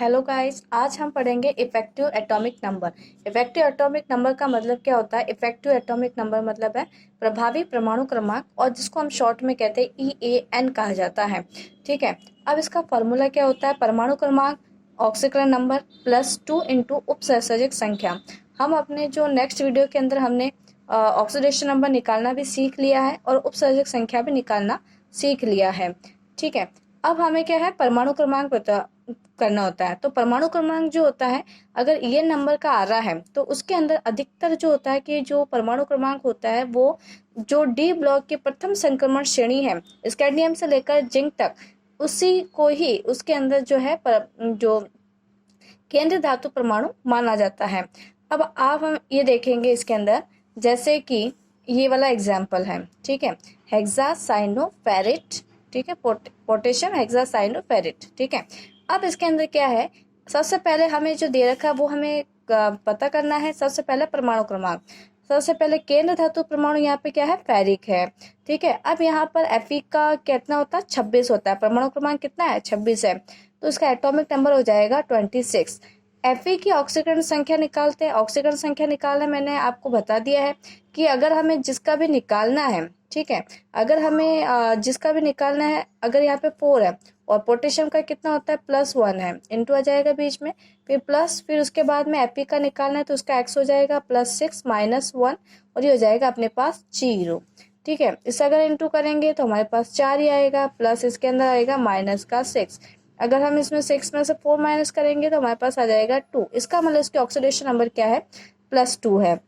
Hello guys, आज हम पढ़ेंगे effective atomic number. Effective atomic number का मतलब क्या होता है? इफेक्टिव एटॉमिक नंबर मतलब है प्रभावी परमाणु क्रमांक, और जिसको हम शॉर्ट में कहते हैं EAN कहा जाता है। ठीक है, अब इसका फॉर्मूला क्या होता है? परमाणु क्रमांक ऑक्सीकरण नंबर प्लस 2 इंटू उपसहसर्जक संख्या। हम अपने जो नेक्स्ट वीडियो के अंदर हमने ऑक्सीडेशन नंबर निकालना भी सीख लिया है और उपसर्जक संख्या भी निकालना सीख लिया है। ठीक है, अब हमें क्या है, परमाणु क्रमांक पता करना होता है। तो परमाणु क्रमांक जो होता है, अगर ये नंबर का आ रहा है तो उसके अंदर अधिकतर जो होता है कि जो परमाणु क्रमांक होता है वो जो डी ब्लॉक की प्रथम संक्रमण श्रेणी है, स्कैंडियम से लेकर जिंक तक, उसी को ही उसके अंदर जो है जो केंद्र धातु परमाणु माना जाता है। अब आप हम ये देखेंगे इसके अंदर, जैसे कि ये वाला एग्जाम्पल है। ठीक है, हेक्सासाइनोफेरेट, ठीक है, पोटेशियम हेक्सासाइनोफेरेट। ठीक है, अब इसके अंदर क्या है, सबसे पहले हमें जो दे रखा है वो हमें पता करना है। सबसे पहले परमाणु क्रमांक, सबसे पहले केंद्र धातु परमाणु यहाँ पे क्या है, फेरिक है। ठीक है, अब यहाँ पर Fe का कितना होता है, 26 होता है। परमाणु क्रमांक कितना है, 26 है, तो इसका एटॉमिक नंबर हो जाएगा 26। Fe की ऑक्सीकरण संख्या निकालते हैं। ऑक्सीकरण संख्या निकालना मैंने आपको बता दिया है कि अगर हमें जिसका भी निकालना है, ठीक है, अगर हमें जिसका भी निकालना है, अगर यहाँ पे 4 है और पोटेशियम का कितना होता है, +1 है, इंटू आ जाएगा बीच में, फिर प्लस, फिर उसके बाद में Fe का निकालना है तो उसका x हो जाएगा +6 -1, और ये हो जाएगा अपने पास 0। ठीक है, इसे अगर इंटू करेंगे तो हमारे पास 4 ही आएगा, प्लस इसके अंदर आएगा माइनस का 6। अगर हम इसमें 6 में से 4 माइनस करेंगे तो हमारे पास आ जाएगा 2। इसका मतलब इसके ऑक्सीडेशन नंबर क्या है, +2 है।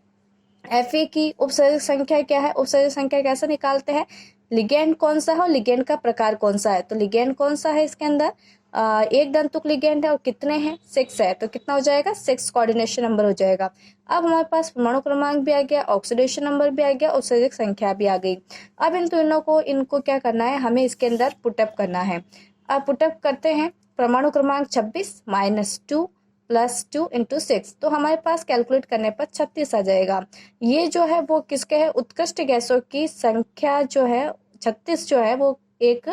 Fe की उपसर्जक संख्या क्या है? उपसर्जक संख्या कैसे निकालते हैं? लिगेंड कौन सा है और लिगेंड का प्रकार कौन सा है? तो लिगेंड कौन सा है इसके अंदर, एक दंतुक लिगेंड है और कितने हैं, 6 है, तो कितना हो जाएगा, 6 कोऑर्डिनेशन नंबर हो जाएगा। अब हमारे पास परमाणु क्रमांक भी आ गया, ऑक्सीडेशन नंबर भी आ गया, उपसर्जक संख्या भी आ गई। अब इन तीनों को, इनको क्या करना है, हमें इसके अंदर पुटअप करना है। अब पुटअप करते हैं। परमाणु क्रमांक 26 -2 +2 इंटू 6, तो हमारे पास कैलकुलेट करने पर 36 आ जाएगा। ये जो है वो किसके है, उत्कृष्ट गैसों की संख्या जो है 36 जो है वो एक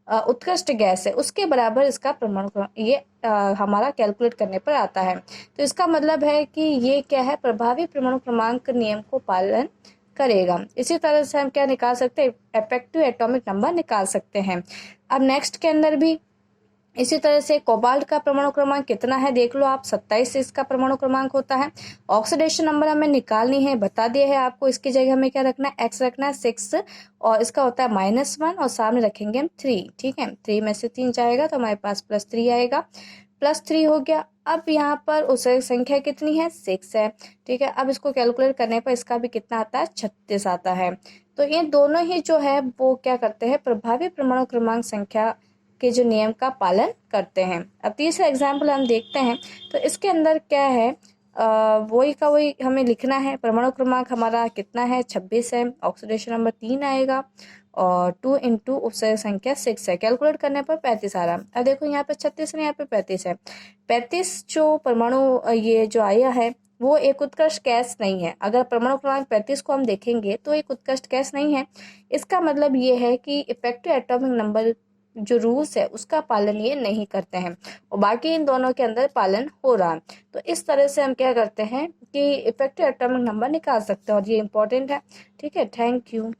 उत्कृष्ट गैस है, उसके बराबर इसका परमाणु क्रमांक ये हमारा कैलकुलेट करने पर आता है। तो इसका मतलब है कि ये क्या है, प्रभावी परमाणु क्रमांक नियम को पालन करेगा। इसी तरह से हम क्या निकाल सकते हैं, इफेक्टिव एटॉमिक नंबर निकाल सकते हैं। अब नेक्स्ट के अंदर भी इसी तरह से कोबाल्ट का परमाणु क्रमांक कितना है, देख लो आप, 27 इसका परमाणु क्रमांक होता है। ऑक्सीडेशन नंबर हमें निकालनी है, बता दिया है आपको। इसकी जगह हमें क्या रखना है, x रखना है 6, और इसका होता है -1, और सामने रखेंगे हम 3। ठीक है, 3 में से 3 जाएगा तो हमारे पास +3 आएगा, +3 हो गया। अब यहाँ पर उस संख्या कितनी है, 6 है। ठीक है, अब इसको कैलकुलेट करने पर इसका भी कितना आता है, 36 आता है। तो ये दोनों ही जो है वो क्या करते हैं, प्रभावी परमाणु क्रमांक संख्या के जो नियम का पालन करते हैं। अब तीसरा एग्जाम्पल हम देखते हैं। तो इसके अंदर क्या है, वही का वही हमें लिखना है। परमाणु क्रमांक हमारा कितना है, 26 है, ऑक्सीडेशन नंबर 3 आएगा, और 2 इंटू उपसर्जक संख्या 6 है। कैलकुलेट करने पर 35 आ रहा है। अब देखो यहाँ पे 36 है, यहाँ पे 35 है। 35 जो परमाणु ये जो आया है वो एक उत्कृष्ट गैस नहीं है। अगर परमाणु क्रमांक 35 को हम देखेंगे तो एक उत्कृष्ट गैस नहीं है। इसका मतलब ये है कि इफेक्टिव एटॉमिक नंबर जो रूल्स है उसका पालन ये नहीं करते हैं, और बाकी इन दोनों के अंदर पालन हो रहा है। तो इस तरह से हम क्या करते हैं कि इफेक्टिव एटॉमिक नंबर निकाल सकते हैं, और ये इंपॉर्टेंट है। ठीक है, थैंक यू।